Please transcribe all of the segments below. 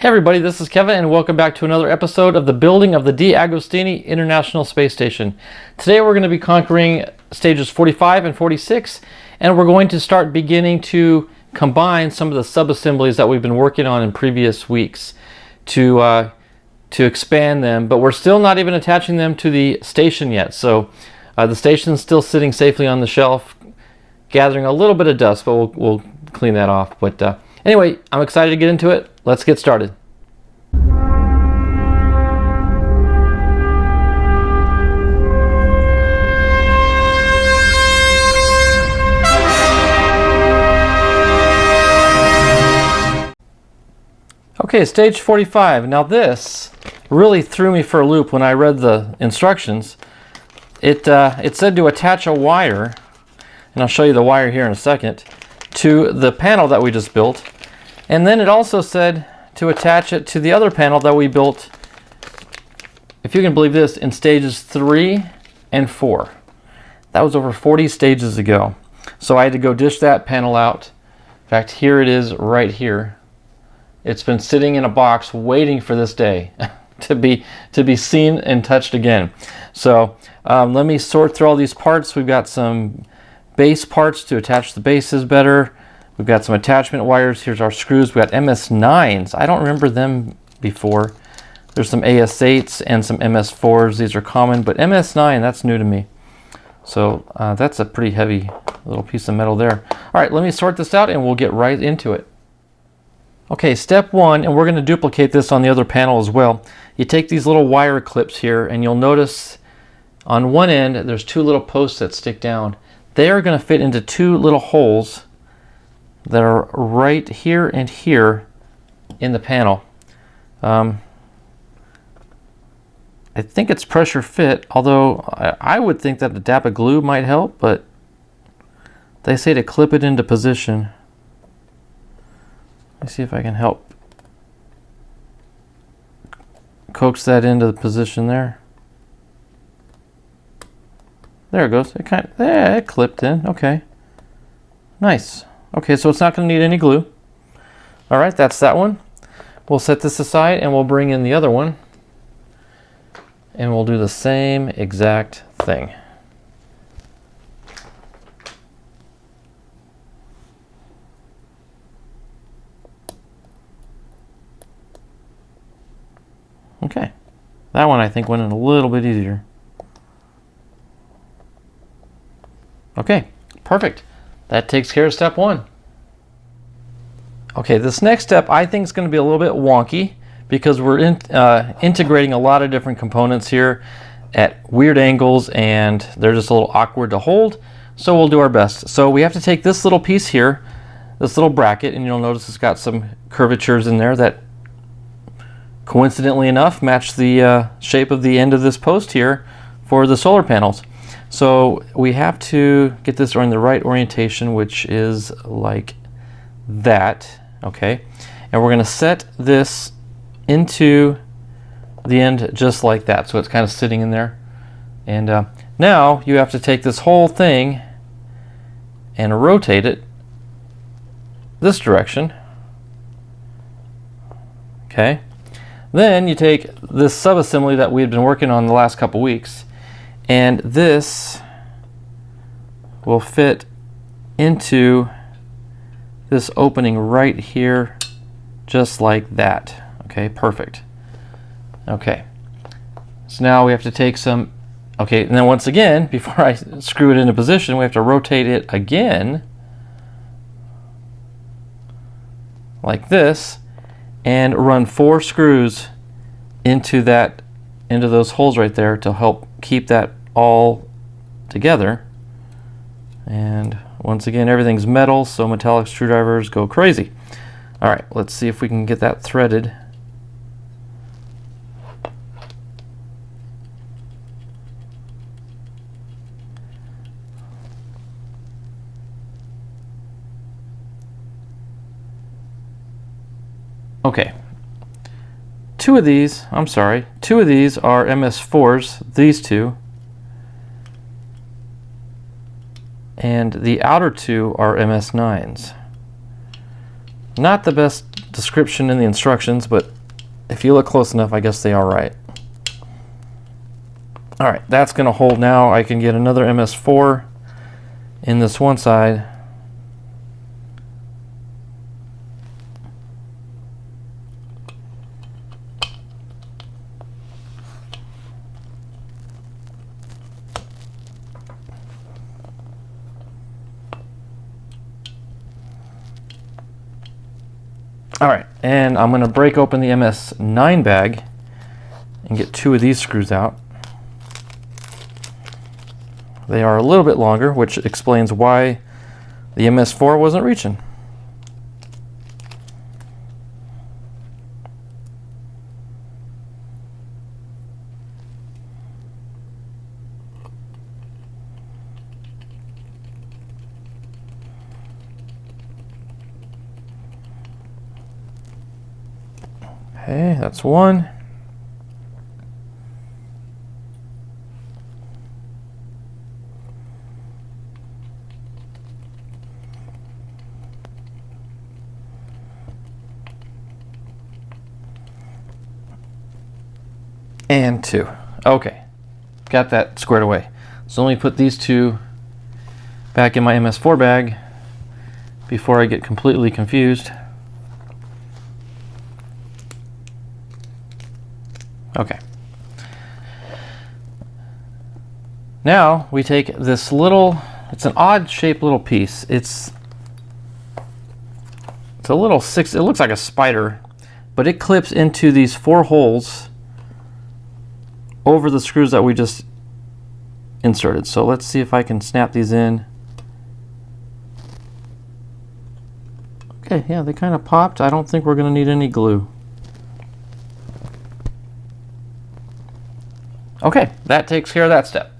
Hey everybody, this is Kevin and welcome back to another episode of the building of the DeAgostini International Space Station. Today we're going to be conquering stages 45 and 46, and we're going to start beginning to combine some of the sub-assemblies that we've been working on in previous weeks to expand them, but we're still not even attaching them to the station yet. So the station's still sitting safely on the shelf, gathering a little bit of dust, but we'll clean that off. But anyway, I'm excited to get into it. Let's get started. Okay, stage 45. Now this really threw me for a loop when I read the instructions. It said to attach a wire, and I'll show you the wire here in a second, to the panel that we just built. And then it also said to attach it to the other panel that we built, if you can believe this, in stages 3 and 4. That was over 40 stages ago. So I had to go dish that panel out. In fact, here it is right here. It's been sitting in a box waiting for this day to be seen and touched again. So let me sort through all these parts. We've got some base parts to attach the bases better. We've got some attachment wires. Here's our screws. We've got MS9s. I don't remember them before. There's some AS8s and some MS4s. These are common, but MS9, that's new to me. So that's a pretty heavy little piece of metal there. All right, let me sort this out and we'll get right into it. Okay, step one, and we're going to duplicate this on the other panel as well. You take these little wire clips here, and you'll notice on one end there's two little posts that stick down. They are going to fit into two little holes that are right here and here in the panel. I think it's pressure fit, although I would think that the dab of glue might help, but they say to clip it into position. Let me see if I can help coax that into the position there. There it goes. It clipped in. Okay. Nice. Okay, so it's not going to need any glue. All right, that's that one. We'll set this aside and we'll bring in the other one. And we'll do the same exact thing. Okay, that one I think went in a little bit easier. Okay, perfect. That takes care of step one. Okay, this next step I think is going to be a little bit wonky because we're integrating a lot of different components here at weird angles and they're just a little awkward to hold, so we'll do our best. So we have to take this little piece here, this little bracket, and you'll notice it's got some curvatures in there that coincidentally enough match the shape of the end of this post here for the solar panels. So we have to get this in the right orientation, which is like that, okay? And we're going to set this into the end just like that, so it's kind of sitting in there. And now you have to take this whole thing and rotate it this direction, okay? Then you take this sub-assembly that we had been working on the last couple weeks, and this will fit into this opening right here, just like that. Okay, perfect. Okay, so now we have to take some, okay, and then once again, before I screw it into position, we have to rotate it again, like this, and run 4 screws into those holes right there to help keep that all together. And once again, everything's metal, so metallic screwdrivers go crazy. All right, let's see if we can get that threaded. Okay, two of these are MS4s, these two, and the outer two are MS9s. Not the best description in the instructions, but if you look close enough, I guess they are right. All right, that's going to hold now. I can get another MS4 in this one side. All right, and I'm going to break open the MS9 bag and get 2 of these screws out. They are a little bit longer, which explains why the MS4 wasn't reaching. Okay, that's one. And 2. Okay, got that squared away. So let me put these 2 back in my MS4 bag before I get completely confused. Okay. Now we take this little, it's an odd shaped little piece. It's a little it looks like a spider, but it clips into these 4 holes over the screws that we just inserted. So let's see if I can snap these in. Okay, yeah, they kind of popped. I don't think we're going to need any glue. Okay, that takes care of that step.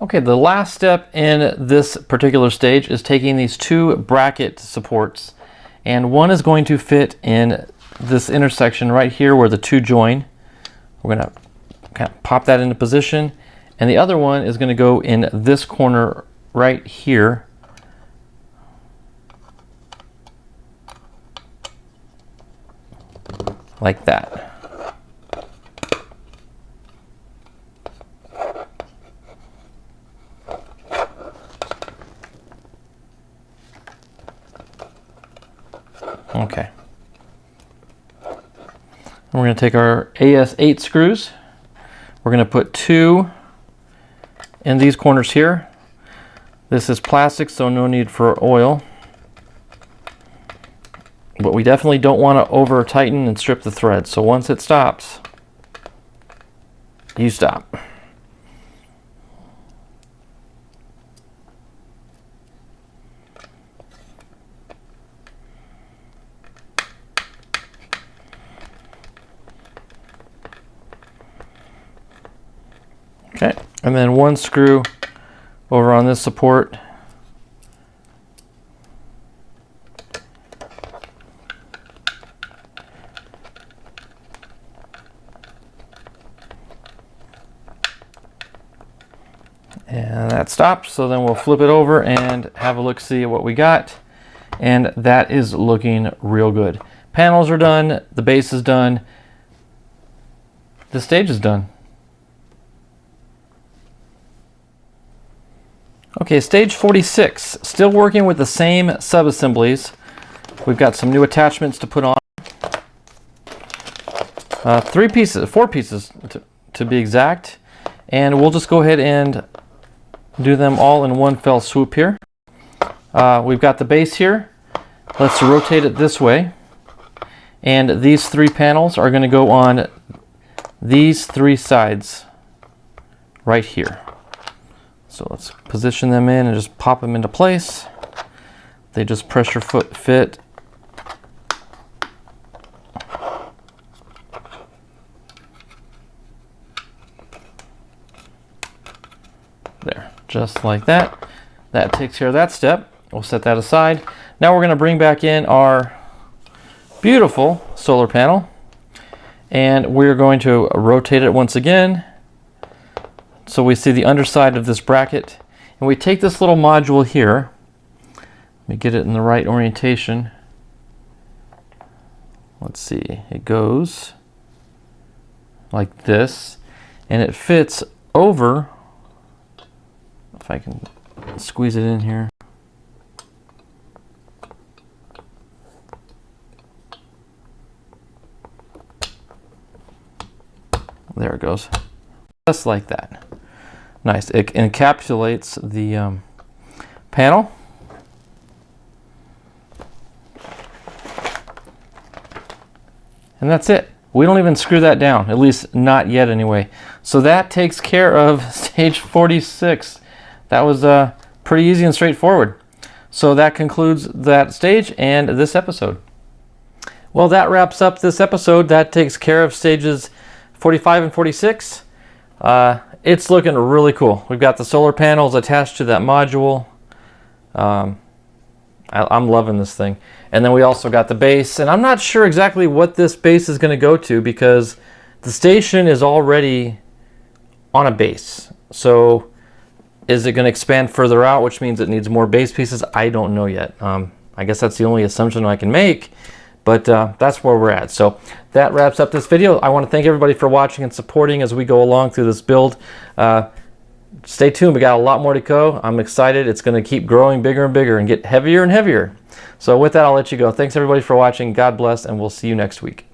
Okay, the last step in this particular stage is taking these 2 bracket supports, and one is going to fit in this intersection right here where the 2 join. We're going to kind of pop that into position, and the other one is going to go in this corner right here. Like that. Okay. And we're going to take our AS8 screws. We're going to put 2 in these corners here. This is plastic, so no need for oil. But we definitely don't want to over tighten and strip the thread. So once it stops, you stop. Okay, and then 1 screw over on this support. And that stops, so then we'll flip it over and have a look, see what we got. And that is looking real good. Panels are done, the base is done, the stage is done. Okay, stage 46, still working with the same sub-assemblies. We've got some new attachments to put on. 4 pieces to be exact. And we'll just go ahead and do them all in one fell swoop here. We've got the base here. Let's rotate it this way. And these 3 panels are going to go on these 3 sides right here. So let's position them in and just pop them into place. They just pressure fit. There, just like that. That takes care of that step. We'll set that aside. Now we're going to bring back in our beautiful solar panel. And we're going to rotate it once again. So we see the underside of this bracket. And we take this little module here. Let me get it in the right orientation. Let's see, it goes like this, and it fits over, if I can squeeze it in here. There it goes, just like that. Nice. It encapsulates the panel. And that's it. We don't even screw that down, at least not yet anyway. So that takes care of stage 46. That was pretty easy and straightforward. So that concludes that stage and this episode. Well, that wraps up this episode. That takes care of stages 45 and 46. It's looking really cool. We've got the solar panels attached to that module. I'm loving this thing. And then we also got the base, and I'm not sure exactly what this base is going to go to because the station is already on a base. So is it going to expand further out, which means it needs more base pieces? I don't know yet. I guess that's the only assumption I can make, but that's where we're at. So that wraps up this video. I want to thank everybody for watching and supporting as we go along through this build. Stay tuned. We got a lot more to go. I'm excited. It's going to keep growing bigger and bigger and get heavier and heavier. So with that, I'll let you go. Thanks everybody for watching. God bless, and we'll see you next week.